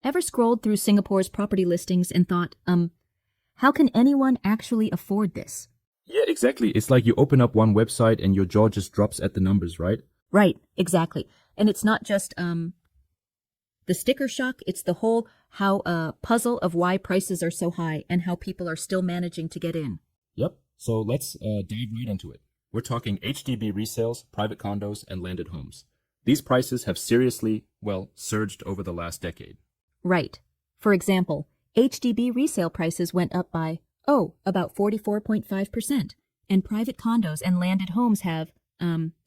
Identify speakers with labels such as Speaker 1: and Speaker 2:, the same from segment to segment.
Speaker 1: Ever scrolled through Singapore's property listings and thought, how can anyone actually afford this?
Speaker 2: Yeah, exactly. It's like you open up one website and your jaw just drops at the numbers, right?
Speaker 1: Right, exactly. And it's not just the sticker shock, it's the whole puzzle of why prices are so high and how people are still managing to get in.
Speaker 2: Yep. So let's dive right into it. We're talking HDB resales, private condos, and landed homes. These prices have seriously, surged over the last decade.
Speaker 1: Right. For example, HDB resale prices went up by, about 44.5%, and private condos and landed homes have,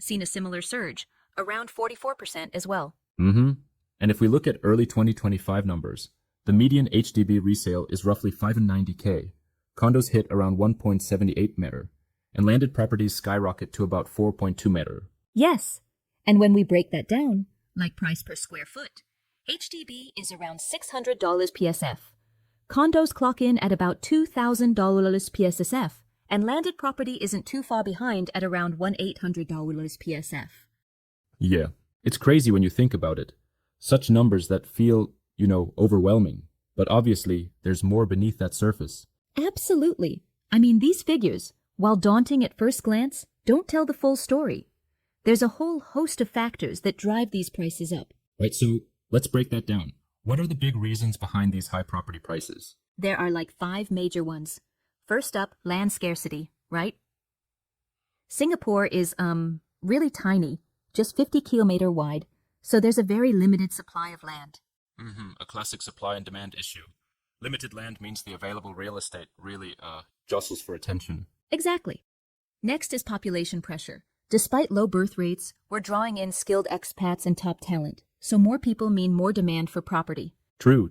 Speaker 1: seen a similar surge, around 44% as well.
Speaker 2: Mm-hmm. And if we look at early 2025 numbers, the median HDB resale is roughly 590K. Condos hit around 1.78 meter, and landed properties skyrocket to about 4.2 meter.
Speaker 1: Yes. And when we break that down, like price per square foot, HDB is around $600 PSF. Condos clock in at about $2,000 PSSF, and landed property isn't too far behind at around $1,800 PSF.
Speaker 2: Yeah, it's crazy when you think about it. Such numbers that feel, overwhelming. But obviously, there's more beneath that surface.
Speaker 1: Absolutely. I mean, these figures, while daunting at first glance, don't tell the full story. There's a whole host of factors that drive these prices up.
Speaker 2: Right, so let's break that down. What are the big reasons behind these high property prices?
Speaker 1: There are like 5 major ones. First up, land scarcity, right? Singapore is, really tiny, just 50 kilometer wide, so there's a very limited supply of land.
Speaker 2: A classic supply and demand issue. Limited land means the available real estate really, jostles for attention.
Speaker 1: Exactly. Next is population pressure. Despite low birth rates, we're drawing in skilled expats and top talent, so more people mean more demand for property.
Speaker 2: True.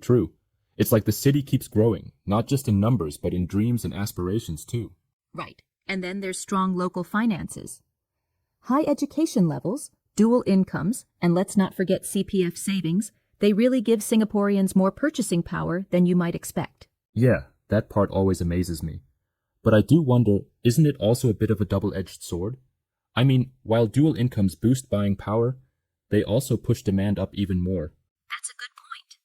Speaker 2: It's like the city keeps growing, not just in numbers, but in dreams and aspirations too.
Speaker 1: Right. And then there's strong local finances. High education levels, dual incomes, and let's not forget CPF savings, they really give Singaporeans more purchasing power than you might expect.
Speaker 2: Yeah, that part always amazes me. But I do wonder, isn't it also a bit of a double-edged sword? I mean, while dual incomes boost buying power, they also push demand up even more.
Speaker 1: That's a good point.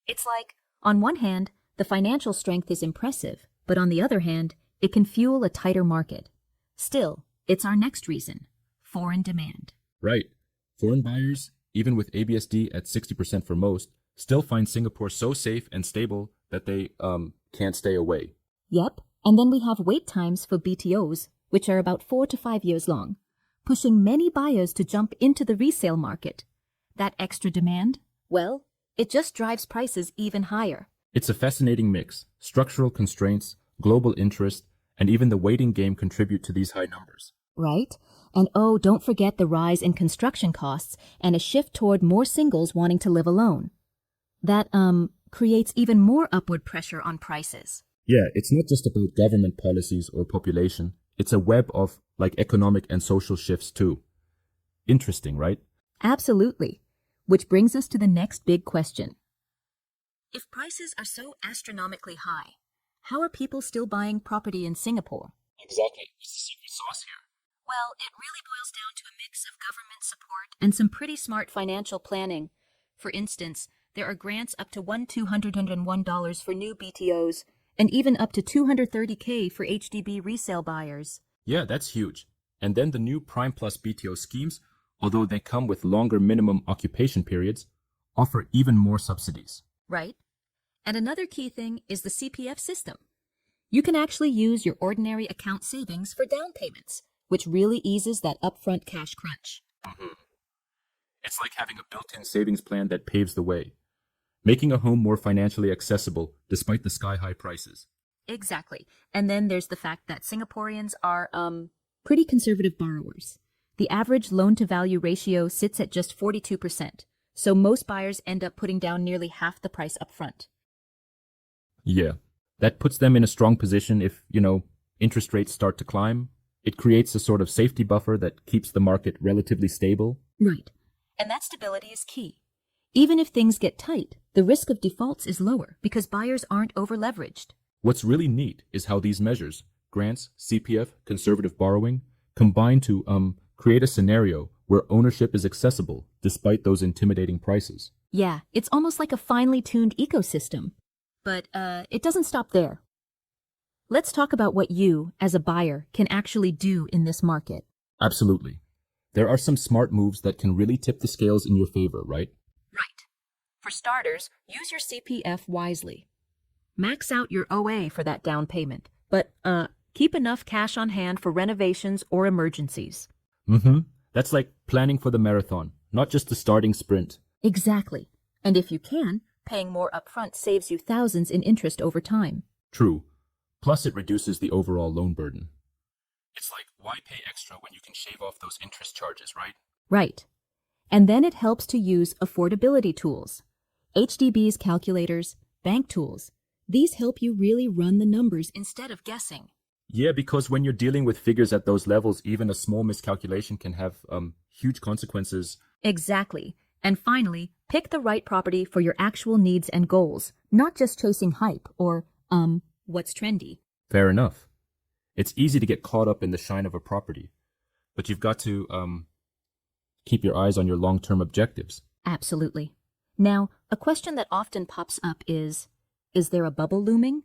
Speaker 1: It's like, on one hand, the financial strength is impressive, but on the other hand, it can fuel a tighter market. Still, it's our next reason, foreign demand.
Speaker 2: Right. Foreign buyers, even with ABSD at 60% for most, still find Singapore so safe and stable that they can't stay away.
Speaker 1: Yep, and then we have wait times for BTOs, which are about 4 to 5 years long, pushing many buyers to jump into the resale market. That extra demand, well, it just drives prices even higher.
Speaker 2: It's a fascinating mix. Structural constraints, global interest, and even the waiting game contribute to these high numbers.
Speaker 1: Right? And don't forget the rise in construction costs and a shift toward more singles wanting to live alone. That, creates even more upward pressure on prices.
Speaker 2: Yeah, it's not just about government policies or population. It's a web of, economic and social shifts too. Interesting, right?
Speaker 1: Absolutely. Which brings us to the next big question. If prices are so astronomically high, how are people still buying property in Singapore?
Speaker 2: Exactly. What's the secret sauce here?
Speaker 1: Well, it really boils down to a mix of government support and some pretty smart financial planning. For instance, there are grants up to $201 for new BTOs and even up to $230K for HDB resale buyers.
Speaker 2: Yeah, that's huge. And then the new Prime Plus BTO schemes, although they come with longer minimum occupation periods, offer even more subsidies.
Speaker 1: Right. And another key thing is the CPF system. You can actually use your ordinary account savings for down payments, which really eases that upfront cash crunch.
Speaker 2: It's like having a built-in savings plan that paves the way, making a home more financially accessible despite the sky-high prices.
Speaker 1: Exactly. And then there's the fact that Singaporeans are, pretty conservative borrowers. The average loan-to-value ratio sits at just 42%, so most buyers end up putting down nearly half the price up front.
Speaker 2: Yeah, that puts them in a strong position if, interest rates start to climb. It creates a sort of safety buffer that keeps the market relatively stable.
Speaker 1: Right. And that stability is key. Even if things get tight, the risk of defaults is lower because buyers aren't over-leveraged.
Speaker 2: What's really neat is how these measures, grants, CPF, conservative borrowing, combine to create a scenario where ownership is accessible despite those intimidating prices.
Speaker 1: Yeah, it's almost like a finely tuned ecosystem. But it doesn't stop there. Let's talk about what you, as a buyer, can actually do in this market.
Speaker 2: Absolutely. There are some smart moves that can really tip the scales in your favor, right?
Speaker 1: Right. For starters, use your CPF wisely. Max out your OA for that down payment, but keep enough cash on hand for renovations or emergencies.
Speaker 2: Mm-hmm. That's like planning for the marathon, not just the starting sprint.
Speaker 1: Exactly. And if you can, paying more upfront saves you thousands in interest over time.
Speaker 2: True. Plus, it reduces the overall loan burden. It's like, why pay extra when you can shave off those interest charges, right?
Speaker 1: Right. And then it helps to use affordability tools. HDB's calculators, bank tools. These help you really run the numbers instead of guessing.
Speaker 2: Yeah, because when you're dealing with figures at those levels, even a small miscalculation can have huge consequences.
Speaker 1: Exactly. And finally, pick the right property for your actual needs and goals, not just chasing hype or, what's trendy.
Speaker 2: Fair enough. It's easy to get caught up in the shine of a property, but you've got to keep your eyes on your long-term objectives.
Speaker 1: Absolutely. Now, a question that often pops up is there a bubble looming?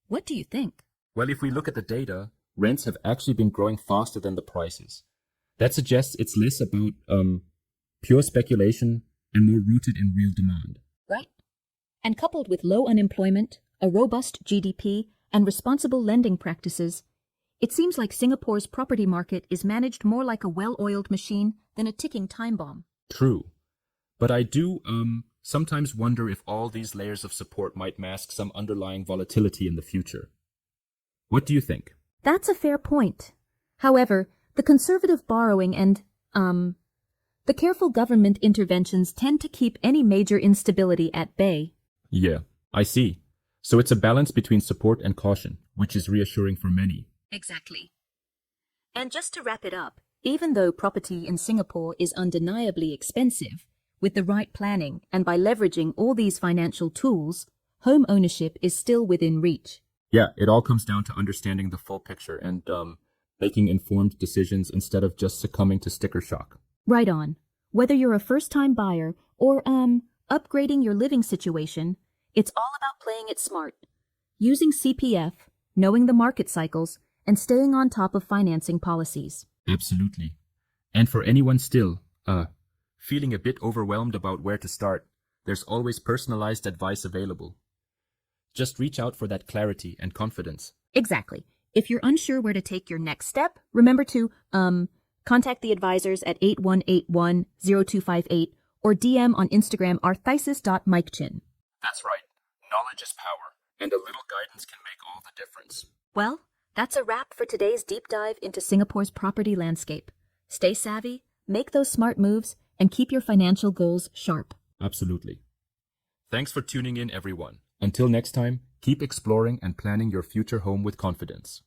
Speaker 1: What do you think?
Speaker 2: Well, if we look at the data, rents have actually been growing faster than the prices. That suggests it's less about pure speculation and more rooted in real demand.
Speaker 1: Right. And coupled with low unemployment, a robust GDP, and responsible lending practices, it seems like Singapore's property market is managed more like a well-oiled machine than a ticking time bomb.
Speaker 2: True. But I do sometimes wonder if all these layers of support might mask some underlying volatility in the future. What do you think?
Speaker 1: That's a fair point. However, the conservative borrowing and, the careful government interventions tend to keep any major instability at bay.
Speaker 2: Yeah, I see. So it's a balance between support and caution, which is reassuring for many.
Speaker 1: Exactly. And just to wrap it up, even though property in Singapore is undeniably expensive, with the right planning and by leveraging all these financial tools, home ownership is still within reach.
Speaker 2: Yeah, it all comes down to understanding the full picture and making informed decisions instead of just succumbing to sticker shock.
Speaker 1: Right on. Whether you're a first-time buyer or, upgrading your living situation, it's all about playing it smart. Using CPF, knowing the market cycles, and staying on top of financing policies.
Speaker 2: Absolutely. And for anyone still, feeling a bit overwhelmed about where to start, there's always personalized advice available. Just reach out for that clarity and confidence.
Speaker 1: Exactly. If you're unsure where to take your next step, remember to, contact the advisors at 8181-0258 or DM on Instagram arthysis.mikechin.
Speaker 2: That's right. Knowledge is power, and a little guidance can make all the difference.
Speaker 1: Well, that's a wrap for today's deep dive into Singapore's property landscape. Stay savvy, make those smart moves, and keep your financial goals sharp.
Speaker 2: Absolutely. Thanks for tuning in, everyone. Until next time, keep exploring and planning your future home with confidence.